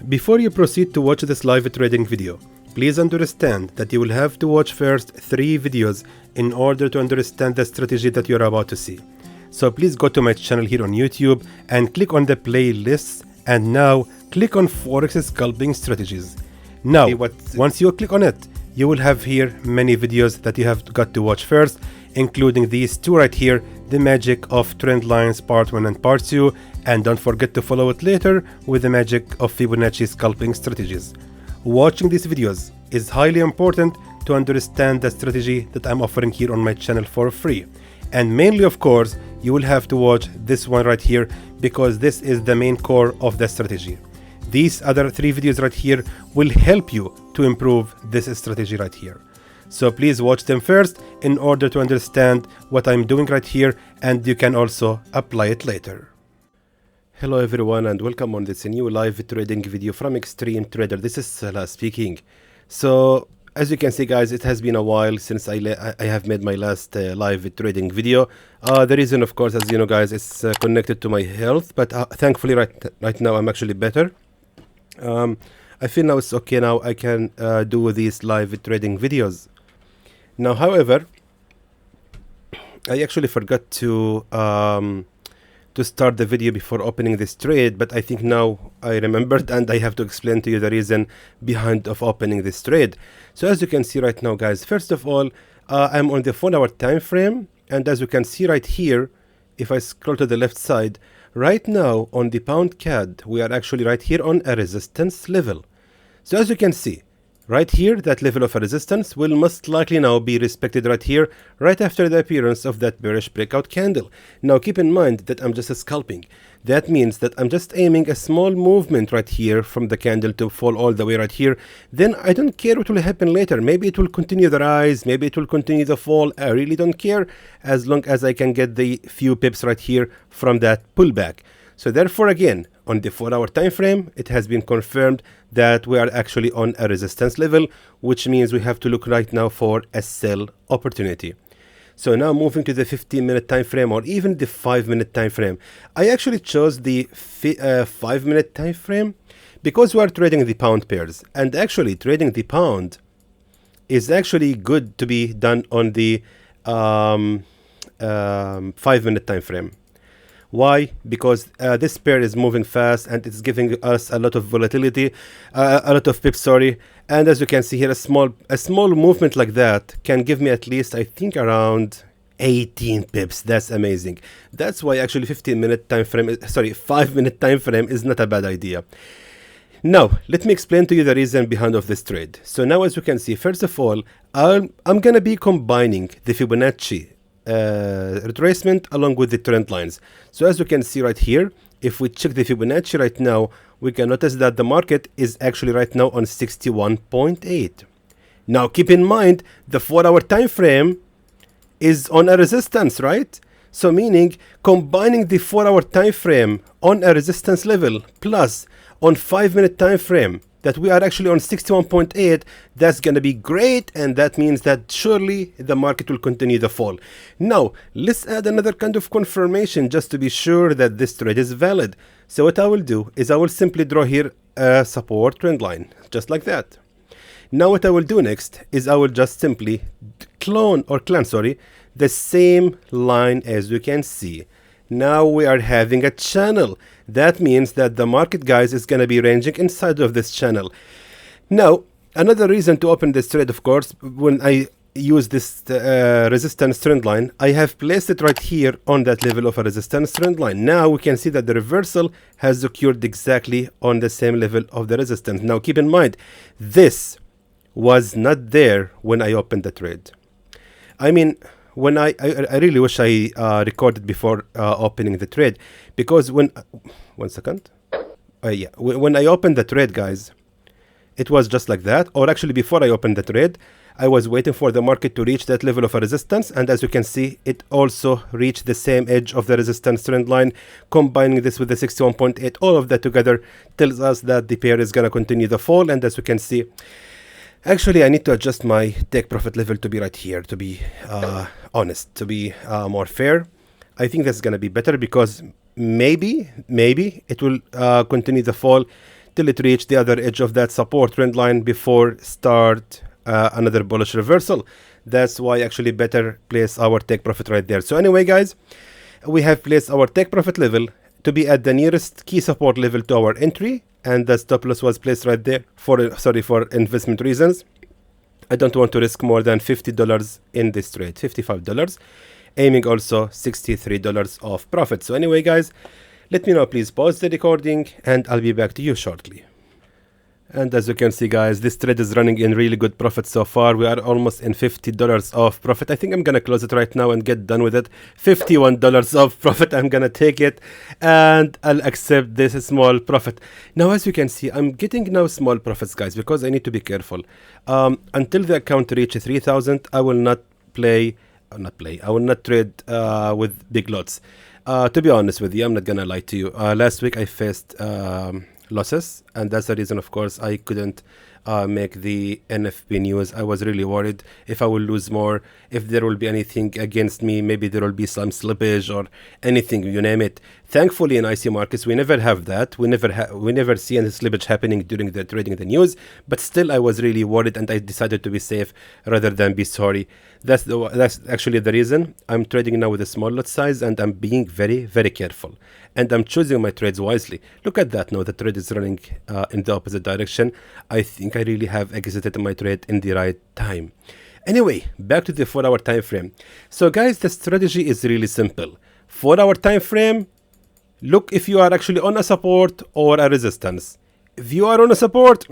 Before you proceed to watch this live trading video, please understand that you will have to watch first 3 videos in order to understand the strategy that you're about to see. So please go to my channel here on YouTube and click on the playlists, and now click on Forex Scalping Strategies. Now, once you click on it, you will have here many videos that you have got to watch first, including these 2 right here, the magic of trend lines part 1 and part 2, and don't forget to follow it later with the magic of Fibonacci scalping strategies. Watching these videos is highly important to understand the strategy that I'm offering here on my channel for free. And mainly, of course, you will have to watch this one right here, because this is the main core of the strategy. These other 3 videos right here will help you to improve this strategy right here. So please watch them first in order to understand what I'm doing right here, and you can also apply it later. Hello everyone, and welcome on this new live trading video from Xtreme Trader. This is Salah speaking. So as you can see, guys, it has been a while since I have made my last live trading video. The reason, of course, as you know, guys, is connected to my health, but thankfully right now I'm actually better. I feel now it's okay. Now I can do these live trading videos. Now, however, I actually forgot to start the video before opening this trade, but I think now I remembered, and I have to explain to you the reason behind of opening this trade. So as you can see right now, guys, first of all, I'm on the 4-hour time frame, and as you can see right here, if I scroll to the left side, right now on the pound CAD, we are actually right here on a resistance level. So as you can see right here, that level of a resistance will most likely now be respected right here, right after the appearance of that bearish breakout candle. Now keep in mind that I'm just scalping. That means that I'm just aiming a small movement right here from the candle to fall all the way right here. Then I don't care what will happen later. Maybe it will continue the rise, maybe it will continue the fall. I really don't care, as long as I can get the few pips right here from that pullback. So therefore, again, on the 4-hour time frame, it has been confirmed that we are actually on a resistance level, which means we have to look right now for a sell opportunity. So now moving to the 15-minute time frame, or even the 5-minute time frame. I actually chose the 5-minute time frame because we are trading the pound pairs, and actually trading the pound is actually good to be done on the 5-minute time frame. Why? Because this pair is moving fast, and it's giving us a lot of volatility, a lot of pips, sorry. And as you can see here, a small movement like that can give me at least, I think, around 18 pips. That's amazing. That's why actually 15-minute time frame, 5-minute time frame is not a bad idea. Now, let me explain to you the reason behind of this trade. So now, as you can see, first of all, I'm gonna be combining the Fibonacci retracement along with the trend lines. So as you can see right here, if we check the Fibonacci right now, we can notice that the market is actually right now on 61.8. Now keep in mind, the 4-hour time frame is on a resistance, right? So meaning combining the 4-hour time frame on a resistance level plus on 5-minute time frame that we are actually on 61.8, that's gonna be great, and that means that surely the market will continue the fall. Now let's add another kind of confirmation just to be sure that this trade is valid. So what I will do is I will simply draw here a support trend line, just like that. Now what I will do next is I will just simply clone the same line. As you can see, now we are having a channel. That means that the market, guys, is going to be ranging inside of this channel. Now, another reason to open this trade, of course, when I use this resistance trend line, I have placed it right here on that level of a resistance trend line. Now we can see that the reversal has occurred exactly on the same level of the resistance. Now keep in mind, this was not there when I opened the trade. I mean, when I really wish I recorded before opening the trade, because when when I opened the trade, guys, it was just like that. Or actually, before I opened the trade, I was waiting for the market to reach that level of a resistance, and as you can see, it also reached the same edge of the resistance trend line. Combining this with the 61.8, all of that together tells us that the pair is gonna continue the fall. And as you can see, actually, I need to adjust my take profit level to be right here, to be honest, to be more fair. I think that's going to be better, because maybe it will continue the fall till it reach the other edge of that support trend line before start another bullish reversal. That's why actually better place our take profit right there. So anyway, guys, we have placed our take profit level to be at the nearest key support level to our entry, and the stop loss was placed right there for investment reasons. I don't want to risk more than $50 in this trade, $55, aiming also $63 of profit. So anyway, guys, let me know, please pause the recording and I'll be back to you shortly. And as you can see, guys, this trade is running in really good profit so far. We are almost in $50 of profit. I think I'm gonna close it right now and get done with it. $51 of profit. I'm gonna take it and I'll accept this small profit. Now, as you can see, I'm getting now small profits, guys, because I need to be careful. Until the account reaches 3,000, I will not I will not trade with big lots. To be honest with you, I'm not gonna lie to you. Last week I faced losses, and that's the reason, of course, I couldn't make the NFP news. I was really worried if I will lose more, if there will be anything against me, maybe there will be some slippage or anything, you name it. Thankfully, in IC markets, we never have that. We never see any slippage happening during the trading the news, but still I was really worried, and I decided to be safe rather than be sorry. That's actually the reason I'm trading now with a small lot size, and I'm being very, very careful, and I'm choosing my trades wisely. Look at that now, the trade is running in the opposite direction. I think I really have exited my trade in the right time. Anyway, back to the 4-hour time frame. So guys, the strategy is really simple. 4-hour time frame, look if you are actually on a support or a resistance. If you are on a support,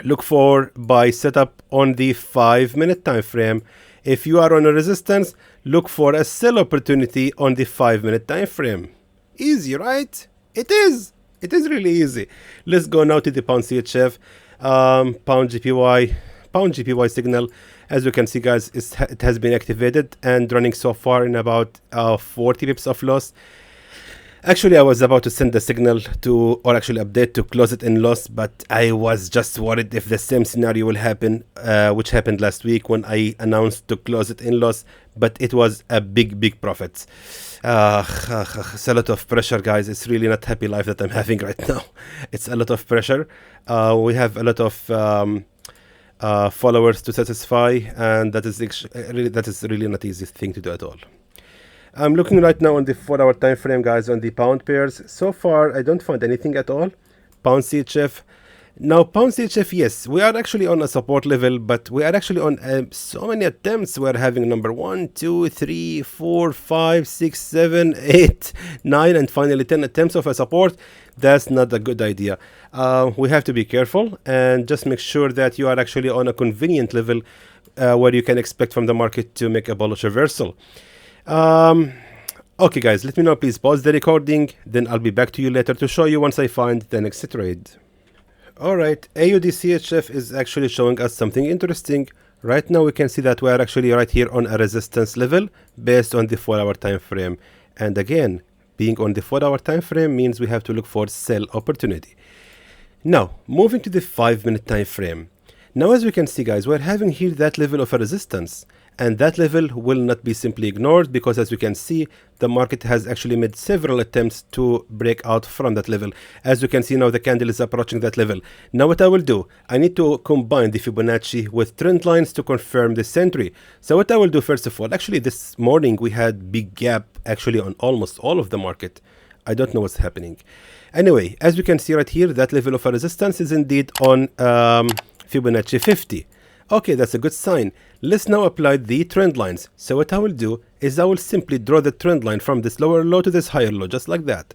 look for buy setup on the 5-minute time frame. If you are on a resistance, look for a sell opportunity on the 5-minute time frame. Easy, right? It is really easy. Let's go now to the pound CHF, pound GPY signal. As you can see, guys, it has been activated and running so far in about 40 pips of loss. Actually, I was about to send the signal to, or actually update to close it in loss, but I was just worried if the same scenario will happen, which happened last week when I announced to close it in loss, but it was a big profit. It's a lot of pressure, guys. It's really not happy life that I'm having right now. It's a lot of pressure. We have a lot of followers to satisfy, and that is really not easy thing to do at all. I'm looking right now on the 4-hour time frame, guys, on the pound pairs. So far, I don't find anything at all. Pound CHF. Now, pound CHF, yes, we are actually on a support level, but we are actually on so many attempts. We're having number 1, 2, 3, 4, 5, 6, 7, 8, 9, and finally 10 attempts of a support. That's not a good idea. We have to be careful and just make sure that you are actually on a convenient level where you can expect from the market to make a bullish reversal. Okay, guys, let me know, please pause the recording, then I'll be back to you later to show you once I find the next trade. Alright, AUDCHF is actually showing us something interesting. Right now we can see that we are actually right here on a resistance level based on the 4-hour time frame, and again, being on the 4-hour time frame means we have to look for sell opportunity. Now, moving to the 5-minute time frame. Now, as we can see, guys, we're having here that level of a resistance, and that level will not be simply ignored because, as you can see, the market has actually made several attempts to break out from that level. As you can see now, the candle is approaching that level. Now what I will do, I need to combine the Fibonacci with trend lines to confirm this entry. So what I will do, first of all, actually this morning we had big gap actually on almost all of the market. I don't know what's happening. Anyway, as you can see right here, that level of a resistance is indeed on Fibonacci 50. Okay, that's a good sign. Let's now apply the trend lines. So what I will do is I will simply draw the trend line from this lower low to this higher low, just like that.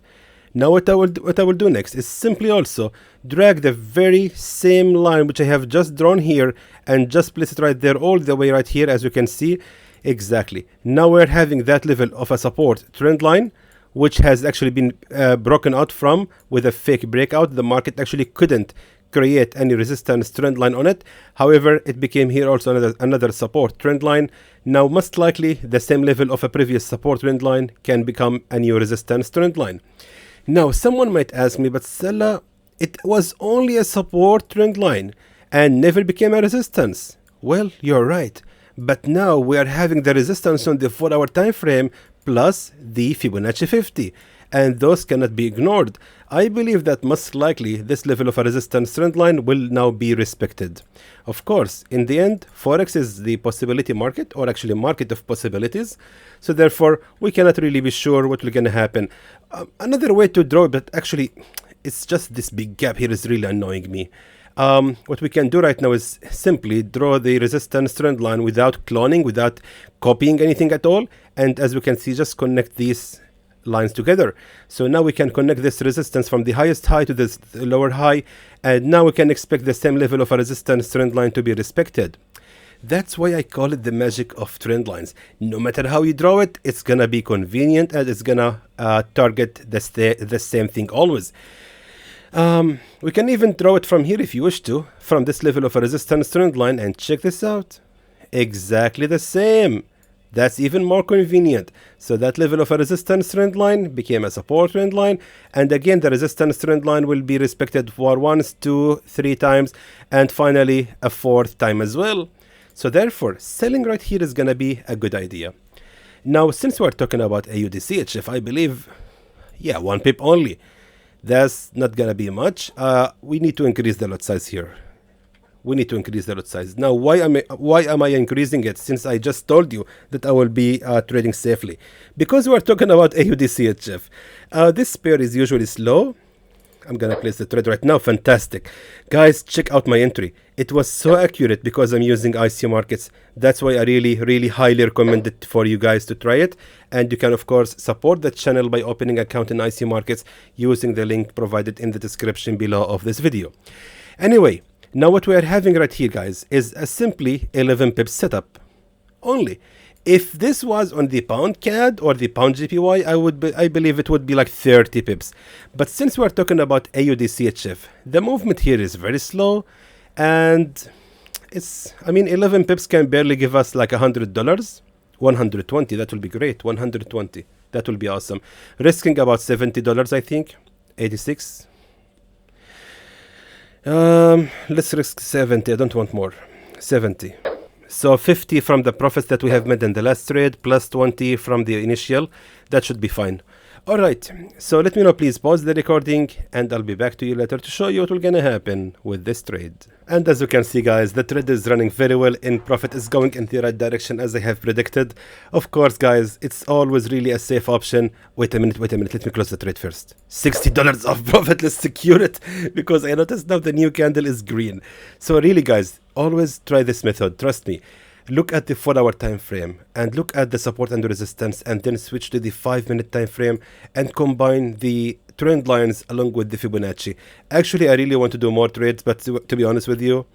Now what I will do next is simply also drag the very same line which I have just drawn here and just place it right there, all the way right here, as you can see. Exactly. Now we're having that level of a support trend line, which has actually been broken out from with a fake breakout. The market actually couldn't create any resistance trend line on it. However, it became here also another support trend line. Now, most likely, the same level of a previous support trend line can become a new resistance trend line. Now, someone might ask me, but Salah, it was only a support trend line and never became a resistance. Well, you're right. But now we are having the resistance on the 4-hour time frame plus the Fibonacci 50. and those cannot be ignored. I believe that most likely this level of a resistance trend line will now be respected. Of course, in the end, Forex is the possibility market, or actually market of possibilities. So therefore, we cannot really be sure what will going to happen. Another way to draw, but actually, it's just this big gap here is really annoying me. What we can do right now is simply draw the resistance trend line without cloning, without copying anything at all. And as we can see, just connect these lines together. So now we can connect this resistance from the highest high to this lower high. And now we can expect the same level of a resistance trend line to be respected. That's why I call it the magic of trend lines. No matter how you draw it, it's going to be convenient and it's going to target the same thing always. We can even draw it from here if you wish to, from this level of a resistance trend line, and check this out. Exactly the same. That's even more convenient. So that level of a resistance trend line became a support trend line, and again the resistance trend line will be respected for once, 2, 3 times, and finally a 4th time as well. So therefore, selling right here is gonna be a good idea. Now, since we're talking about AUDCHF, I believe, yeah, 1 pip only. That's not gonna be much. We need to increase the lot size here. We need to increase the lot size. Now, why am I increasing it, since I just told you that I will be trading safely? Because we're talking about AUDCHF. This pair is usually slow. I'm gonna place the trade right now. Fantastic. Guys, check out my entry. It was so accurate because I'm using IC markets. That's why I really highly recommend it for you guys to try it. And you can of course support the channel by opening account in IC markets using the link provided in the description below of this video. Anyway, now what we are having right here, guys, is a simply 11 pips setup only. If this was on the pound CAD or the pound JPY, I believe it would be like 30 pips. But since we're talking about AUDCHF, the movement here is very slow, and it's, I mean, 11 pips can barely give us like $100. 120, that will be great. 120, that will be awesome. Risking about $70, I think. 86. Let's risk 70. I don't want more. 70. So 50 from the profits that we have made in the last trade, plus 20 from the initial. That should be fine. Alright, so let me know, please pause the recording, and I'll be back to you later to show you what will gonna happen with this trade. And as you can see, guys, the trade is running very well, and profit is going in the right direction as I have predicted. Of course, guys, it's always really a safe option. Wait a minute, let me close the trade first. $60 of profit, let's secure it, because I noticed now the new candle is green. So really, guys, always try this method, trust me. Look at the 4-hour time frame and look at the support and resistance, and then switch to the 5-minute time frame and combine the trend lines along with the Fibonacci. Actually, I really want to do more trades, but to be honest with you,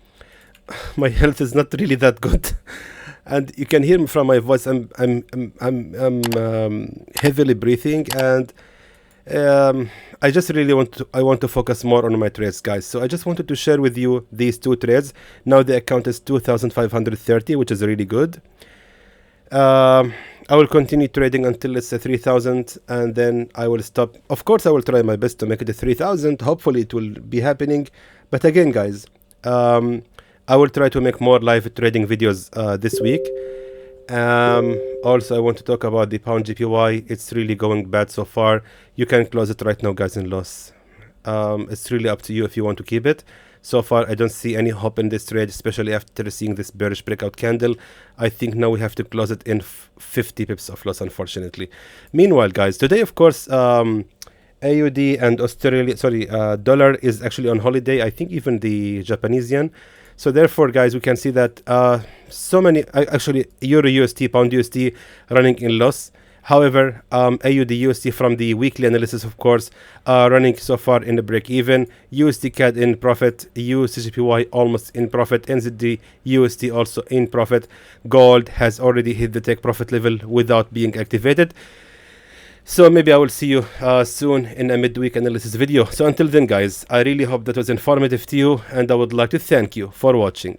my health is not really that good, and you can hear me from my voice. I'm heavily breathing, and I just really want to focus more on my trades, guys. So I just wanted to share with you these 2 trades. Now the account is 2,530, which is really good. I will continue trading until it's 3,000, and then I will stop. Of course, I will try my best to make it to 3,000. Hopefully it will be happening. But again, guys, I will try to make more live trading videos this week. Also, I want to talk about the pound JPY. It's really going bad so far. You can close it right now, guys, in loss. It's really up to you if you want to keep it. So far, I don't see any hope in this trade, especially after seeing this bearish breakout candle. I think now we have to close it in 50 pips of loss, unfortunately. Meanwhile, guys, today, of course, AUD and dollar is actually on holiday. I think even the Japanese yen. So therefore, guys, we can see that so many, actually, EURUSD, pound USD running in loss. However, AUDUSD from the weekly analysis, of course, running so far in the break-even. USDCAD in profit, USDJPY almost in profit, NZD-USD also in profit. Gold has already hit the take profit level without being activated. So maybe I will see you soon in a midweek analysis video. So until then, guys, I really hope that was informative to you, and I would like to thank you for watching.